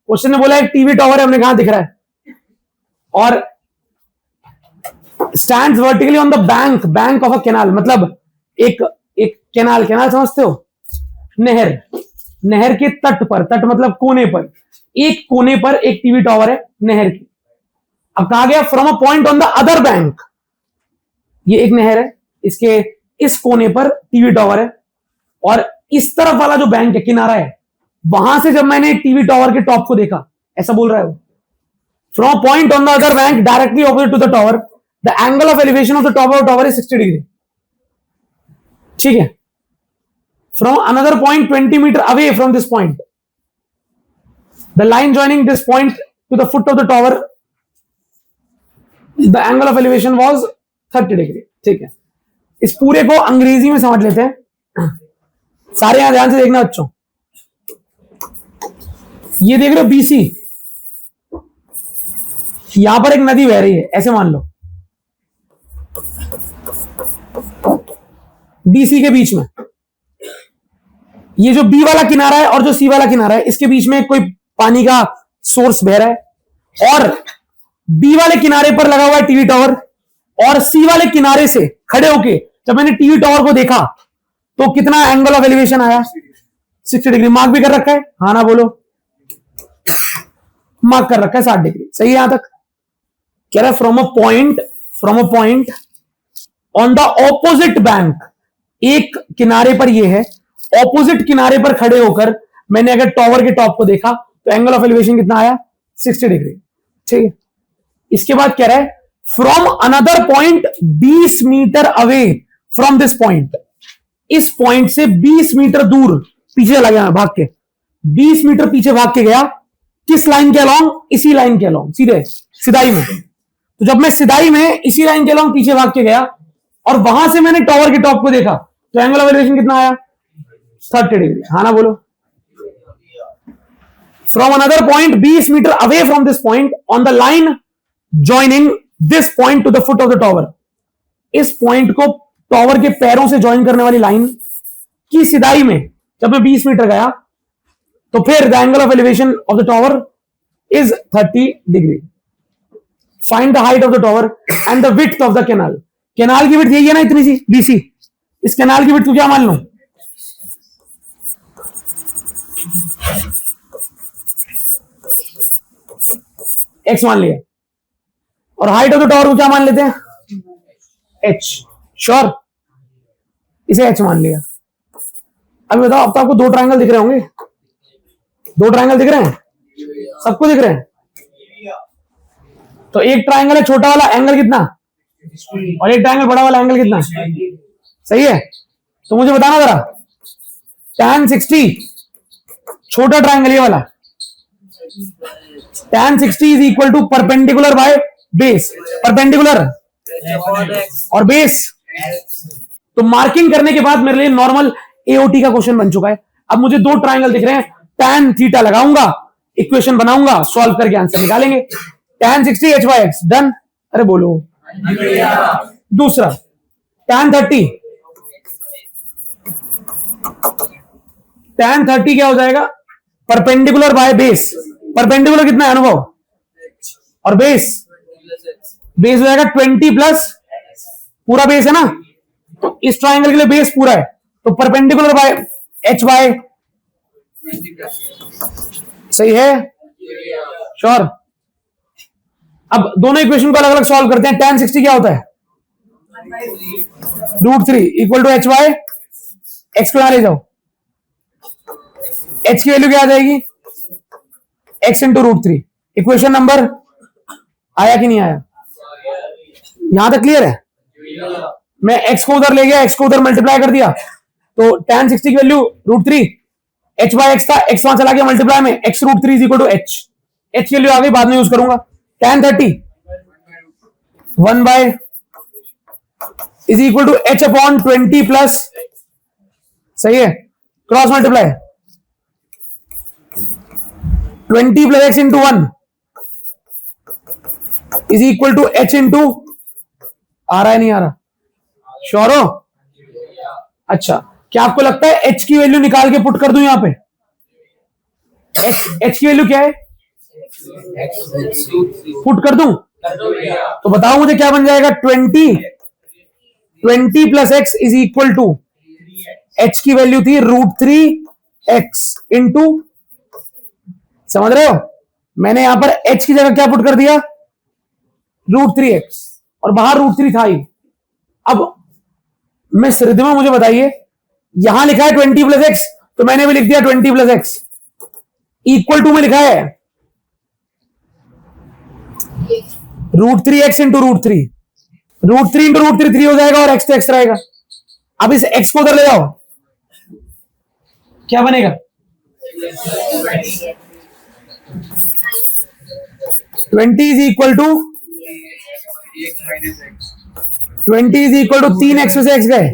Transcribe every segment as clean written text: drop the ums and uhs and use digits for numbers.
Question ने बोला एक टीवी टावर है, हमने कहा दिख रहा है, और stands vertically on the bank of a canal, मतलब एक कैनाल समझते हो, नहर के तट मतलब कोने पर, एक कोने पर एक टीवी टावर है नहर की। अब कहा गया from a point on the other bank, ये एक नहर है, इसके इस कोने पर टीवी टावर है, और इस तरफ वाला जो बैंक है, किनारा है, वहां से जब मैंने टीवी टावर के टॉप को देखा, ऐसा बोल रहा है वो, from a point on the other bank directly opposite to the tower, the angle of elevation of the top of tower is 60 degree. ठीक है, from another point 20 metre away from this point, the line joining this point to the foot of the tower, the angle of elevation was 30 degree. ठीक है, इस पूरे को अंग्रेजी में समझ लेते हैं, सारे यहां ध्यान से देखना बच्चों। ये देख रहे हो बीसी, यहां पर एक नदी बह रही है, ऐसे मान लो, बीसी के बीच में ये जो बी वाला किनारा है और जो सी वाला किनारा है, इसके बीच में कोई पानी का सोर्स बह रहा है, और बी वाले किनारे पर लगा हुआ है टीवी टावर, और सी वाले किनारे से खड़े होके जब मैंने टीवी टावर को देखा तो कितना एंगल ऑफ एलिवेशन आया, 60 डिग्री। मार्क भी कर रखा है, हाँ ना बोलो, मार्क कर रखा है 60 डिग्री। सही है, यहां तक कह रहा है from a point on the opposite bank, एक किनारे पर ये है, ऑपोजिट किनारे पर खड़े होकर मैंने अगर टावर के टॉप को देखा तो एंगल ऑफ एलिवेशन कितना आया, 60 डिग्री। ठीक है, इसके बाद कह रहा है from another point 20 metre away from this point, इस पॉइंट से 20 मीटर दूर पीछे चला गया, भाग के 20 मीटर पीछे भाग के गया, किस लाइन के अलोंग, इसी लाइन के अलोंग, सीधे सिधाई में। तो जब मैं सिधाई में इसी लाइन के अलोंग पीछे भाग के गया और वहां से मैंने टावर के टॉप को देखा तो एंगल ऑफ एलिवेशन कितना आया, 30 डिग्री। हाँ ना बोलो, from another point 20 metre away from this point on the line joining this point to the foot of the tower, इस पॉइंट को टावर के पैरों से ज्वाइन करने वाली लाइन की सिधाई में जब मैं 20 मीटर गया तो फिर the angle of elevation of the tower is 30 degree. Find the height of the tower and the width of the canal, canal की विड्थ यही है ना, इतनी सी बीसी, इस कैनाल की विड्थ को क्या मान लो, x मान लिया, और हाइट ऑफ द टावर को क्या मान लेते हैं, h। श्योर, इसे h मान लिया। अभी बताओ, अब तो आपको दो ट्रायंगल दिख रहे होंगे, दो ट्रायंगल दिख रहे हैं, सबको दिख रहे हैं। तो एक ट्रायंगल है छोटा वाला, एंगल कितना, और एक ट्रायंगल बड़ा वाला, एंगल कितना, सही है। तो मुझे बताना जरा, tan 60 छोटा ट्रायंगल ये वाला, tan 60 is equal to perpendicular by base, perpendicular और बेस। तो मार्किंग करने के बाद मेरे लिए नॉर्मल एओटी का क्वेश्चन बन चुका है। अब मुझे दो ट्रायंगल दिख रहे हैं, tan थीटा लगाऊंगा, इक्वेशन बनाऊंगा, सॉल्व करके आंसर निकालेंगे। tan 60 h by x, done. अरे बोलो। दूसरा tan 30, tan 30 क्या हो जाएगा, परपेंडिकुलर बाय बेस, परपेंडिकुलर कितना है अनुभव, और बेस हो जाएगा 20 प्लस पूरा बेस है ना, तो इस ट्रायंगल के लिए बेस पूरा है, तो परपेंडिकुलर बाय h बाय, सही है, श्योर। अब दोनों इक्वेशन को अलग अलग सॉल्व करते हैं। tan 60 क्या होता है, √3 equal to h by x को यहां ले जाओ, h की वैल्यू क्या आ जाएगी, x इंटू √3। इक्वेशन नंबर आया कि नहीं आया, यहां तक क्लियर है। मैं x को उधर ले गया, x को उधर मल्टीप्लाई कर दिया, तो tan 60 की वैल्यू √3, h बाय x था, x वहां चला गया मल्टीप्लाई में, x √3 is equal to h, h की वैल्यू आ गई, बाद में यूज करूंगा। tan 30 1 by is equal to h upon 20 plus, सही है, cross multiply 20 plus x into 1 is equal to h into, आ रहा है नहीं आ रहा, श्योर हो, अच्छा। क्या आपको लगता है h की वैल्यू निकाल के पुट कर दूं यहां पे? h की वैल्यू क्या है? पुट कर दूं तो बताओ मुझे क्या बन जाएगा? 20 plus x is equal to, h की वैल्यू थी √3x इंटू, समझ रहे हो? मैंने यहां पर h की जगह क्या पुट कर दिया? √3x, और बाहर √3 था ही। अब मिस रिद्धिमा मुझे बताइए, यहां लिखा है 20 प्लस एक्स, तो मैंने भी लिख दिया 20 प्लस एक्स, इक्वल टू में लिखा है √3x इंटू √3, √3 इंटू √3 3 हो जाएगा, और x तो x रहेगा। अब इस x को उधर ले जाओ, क्या बनेगा? 20 इज इक्वल टू 3x में से x गए,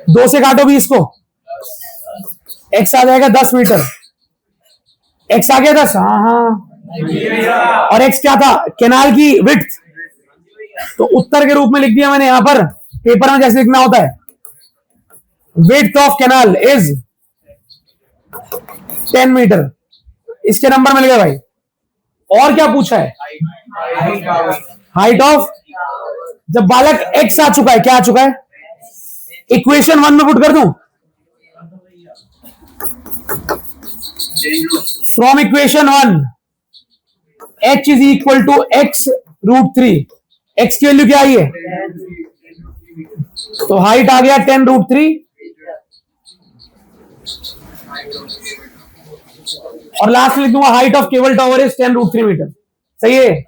2 से काटो 20 को, x आ जाएगा 10 मीटर। x आ गया 10, हाँ, और x क्या था? कैनाल की विड्थ। तो उत्तर के रूप में लिख दिया मैंने यहां पर, पेपर में जैसे लिखना होता है, width of canal is 10 metre. इसके नंबर मिल गए भाई। और क्या पूछा है? हाइट ऑफ, जब बालक x आ चुका है, क्या आ चुका है? इक्वेशन 1 में पुट कर दूं, from equation 1 h is equal to x √3, x की वैल्यू क्या आई है? तो हाइट आ गया 10 √3, और लास्ट लिख दूंगा height of cable tower is 10 √3 metre. सही है?